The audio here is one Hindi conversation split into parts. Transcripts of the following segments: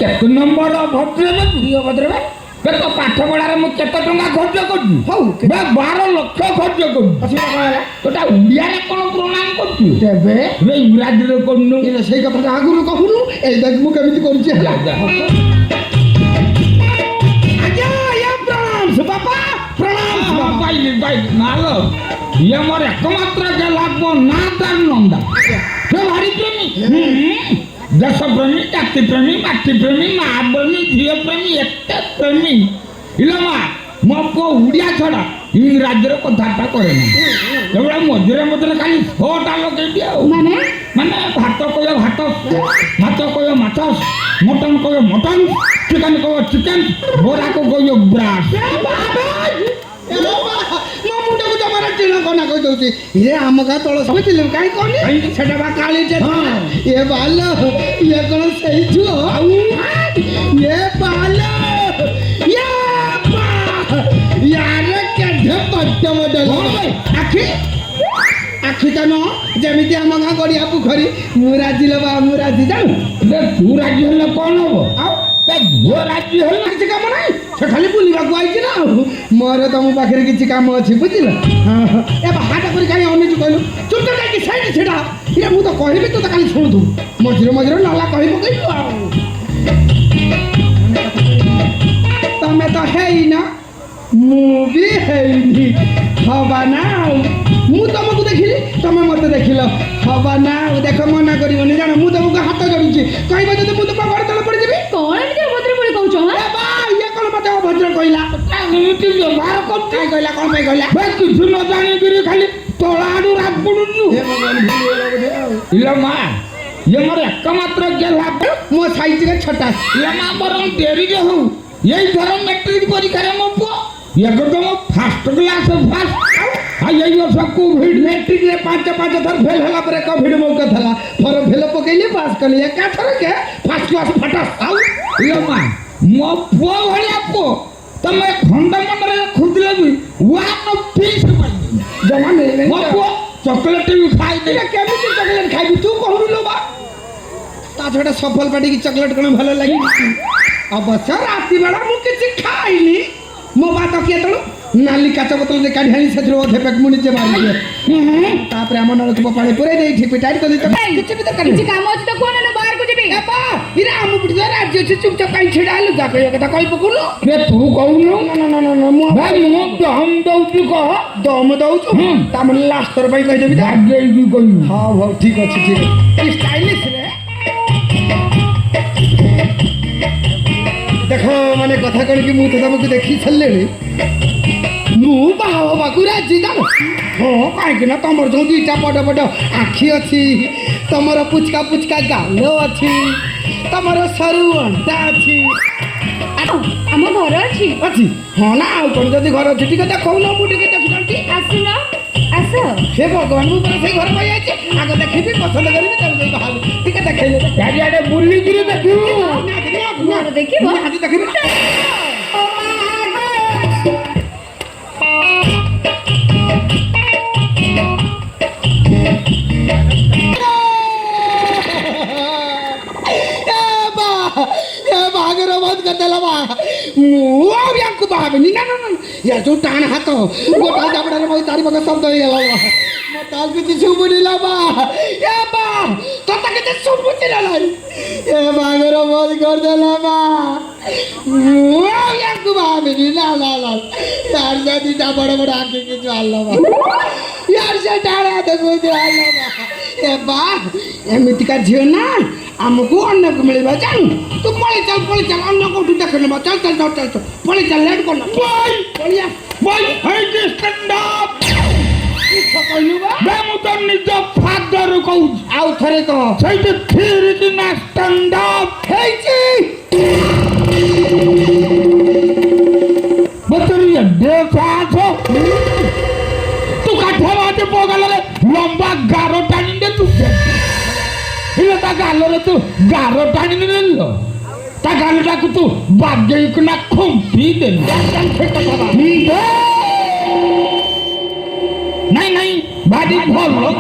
କେତେ ନମ୍ବର ଭଦ୍ରରେ ପ୍ରିୟ ଭଦ୍ରରେ ଦେଖ ପାଠ ପଢାରେ ମୁଁ କେତେ ଟଙ୍କା ଖର୍ଚ୍ଚ କରୁଛି ହଉ 12 ଲକ୍ଷ ଖର୍ଚ୍ଚ କରୁଛି ତୋଟା ଓଡ଼ିଆରେ କ'ଣ ପ୍ରଣାମ କରୁଛୁ ତେବେ ଇଂରାଜୀରେ କରୁନୁ ସେଇ କଥାଟା ଆଗରୁ କହୁନୁ ଏଇଟା ମୁଁ କେମିତି କରୁଛି ହେଲା ବାପା ପ୍ରଣାମ ପାଇଲି ନାଲ ଇଏ ମୋର ଏକମାତ୍ର ଗେଲାପ ନା ତାର ନନ୍ଦା ସେ ଭାରି ପ୍ରେମୀ ଦେଶ ପ୍ରେମୀ ଜାତି ପ୍ରେମୀ ମାଟି ପ୍ରେମୀ ମା ପ୍ରେମୀ ଝିଅ ପ୍ରେମୀ ଏତେ ପ୍ରେମୀ ଇଲୋ ମା ମୋ ପୁଅ ଓଡ଼ିଆ ଛଡ଼ା ଇଂରାଜୀରେ କଥାବାର୍ତ୍ତା କରେ ନା ଏଭଳିଆ ମଝିରେ ଖାଲି ଛଅଟା ଲଗେଇବି ଆଉ ମାନେ ଭାତ କହିବ ଭାତ ମାଛ କହିବ ମାଛ ମଟନ କହିବ ମଟନ ଚିକେନ କହିବ ଚିକେନ ବରାକୁ କହିବ ବ୍ରାସ୍ ମୁଣ୍ଡକୁ ଜମାର ଟିଣ କନା କହିଦଉଛି ଇଏ ଆମ ଗାଁ ତଳ ସବୁ ଥିଲେ କାହିଁ କହନି ସେଟା ବା କାଳି ଇଏ ବାଲ ଇଏ କଣ ସେଇ ଝୁଅ ଇଏ ବାଲ ୟାରେ କେଢେ ପଟ୍ଟ ମଡେଲ ଆଖି ତ ନ ଯେମିତି ଆମ ଗାଁ ଗଡ଼ିଆ ପୋଖରୀ ମୁଁ ରାଜି ଲୋ ବା ମୁଁ ରାଜି ଜାଣୁ ତୁ ରାଜି ହେଲେ କ'ଣ ହବ ଆଉ ଝୁଅ ରାଜି ହେଲେ କିଛି କାମ ନାହିଁ ସେ ଖାଲି ବୁଲିବାକୁ ଆଇଛି ନା ଆଉ ମୋର ତମ ପାଖରେ କିଛି କାମ ଅଛି ବୁଝିଲ ଏ ବାହାଟା କରି କାହିଁ ଅନେଇଛୁ କହିଲୁ ଚୁଟ କାହିଁକି ସାଇଡ୍ ଛିଡ଼ା ଇଏ ମୁଁ ତ କହିବି ତୁ ତ ଖାଲି ଶୁଣୁଥିବୁ ମଝିରେ ନଲା କହି ପକେଇବୁ ଆଉ ତମେ ତ ହେଇନ ମୁଁ ବି ହେଇନି ହବା ନା ଆଉ ମୁଁ ତମକୁ ଦେଖିଲି ତମେ ମତେ ଦେଖିଲ ହବା ନା ଆଉ ଦେଖ ମନା କରିବନି ଜାଣ ମୁଁ ତମକୁ ହାତ ଯୋଡୁଛି କହିବ ଯଦି ମୁଁ ତମ ଘର ତଳେ ପଡ଼ିଯିବି କଣ ଏମିତି ଅଭଦ୍ର ବୋଲି କହୁଛ ଇଏ କଣ ମତେ ଅଭଦ୍ର କହିଲା ଏମିତି ବ୍ୟବହାର କରୁଛି କହିଲା କ'ଣ ପାଇଁ କହିଲା କିଛି ନ ଜାଣିକିରି ଖାଲି ତଳା ଆଡୁ ରାପୁଡୁଛୁ ଇଲୋ ମା ଇଏ ମୋର ଏକମାତ୍ର ଗେଲାପ ମୋ ସାଇଜରେ ଛୋଟା ଇଲୋ ମା ବରଂ ଡେରିରେ ହଉ ଏଇ ଥର ମେଟ୍ରିକ ପରୀକ୍ଷାରେ ମୋ ପୁଅ एकदम फास्ट क्लास फास्ट आई वर्ष कोविड मैट्रिक 5 थर फेल होला पर कोविड मौका थला फॉर्म फेल पकैली पास कली एका थर के फर्स्ट क्लास फटस आउ इलो मा मो पुओ भलिया पुओ तमे खंड मंडरे खुदले भी वन पीस पाई जमा नहीं मो पुओ चॉकलेट भी खाई दे केमिति चॉकलेट खाइबी तू कहू लो बा ता छोटा सफल पाटी की चॉकलेट कोन भलो लागी अवश्य राती बेला मु किछि खाइनी मो बात किए तलु नाली काचा बोतल दे काढी हानी सेथरो अधे पेक मुनि जे मारी दे तापर हम नरक पानी पुरे देई ठीक पिटाई तो किछि भी दरकार किछि काम अछि त कोन न बाहर को जेबी बाबा इरा हम बुझ राज्य से चुपचाप काई छेडालु जा कहियो कथा कहि पकुलो रे तू कहूनु ना मु भाई मु दम दउछु कह दम दउछु ता मन लास्ट तर पई कहि देबी आगे की कहू हां हां ठीक अछि ठीक स्टाइलिश रे देखो माने कथा कण कि मु तो तुमको देखि छल्लेनी मु बाहो बाकुरा जिदाम हो काहे कि ना तमर जो दुईटा बड़ आखी अछि तमर पुचका गालो अछि तमर सरू अंडा अछि हम घर अछि हां ना आ कोन जदी घर अछि ठीक देखौ ना मु ठीक देखि आसुना आस हे भगवान मु पर से घर पाई अछि आगे देखिबी पसंद करिबी तब जाई बाहर ठीक देखैले चारिआडे बुल्ली गिरी देखू ना देखिबो आज देखिबी को बाबनी ना या जो टाण हाथ गोटा जाबड़ारे मो तारी बग शब्द हे गेला मो ताल किछि सुबुनिला बा ए बा तोता किछि सुबुनिला लाई ए बागर बोल कर देला बा या को बाबनी ना यार जदी बड़ आके के जाल बा यार से टाणा देखो जाल बा ए बा एमिति का झियो ना हमको अन्न को मिलेबा जान तू पळे चल अन्न को उठा कर लेबा चल पळे चल लेट को ना बोल हे स्टैंड अप कहलु बा बे मु तो निज फादर को आउ थरे कह सही फिर दिन स्टैंड अप हेची बतरिया देखा छो तू काठा बाटे पोगले लंबा गारो टाणी दे तू इला ता गालो तू गारो टाणी नेलो ता गालोटा को तू बागेई कना खुंपी दे नहीं बाडी भलो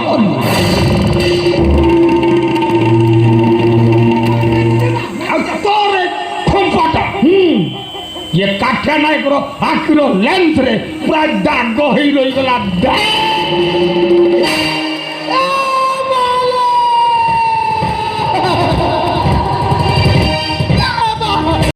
तोरे ये काठिया नायकर आखिर लेंथ रे पूरा दाग हो रहीगला।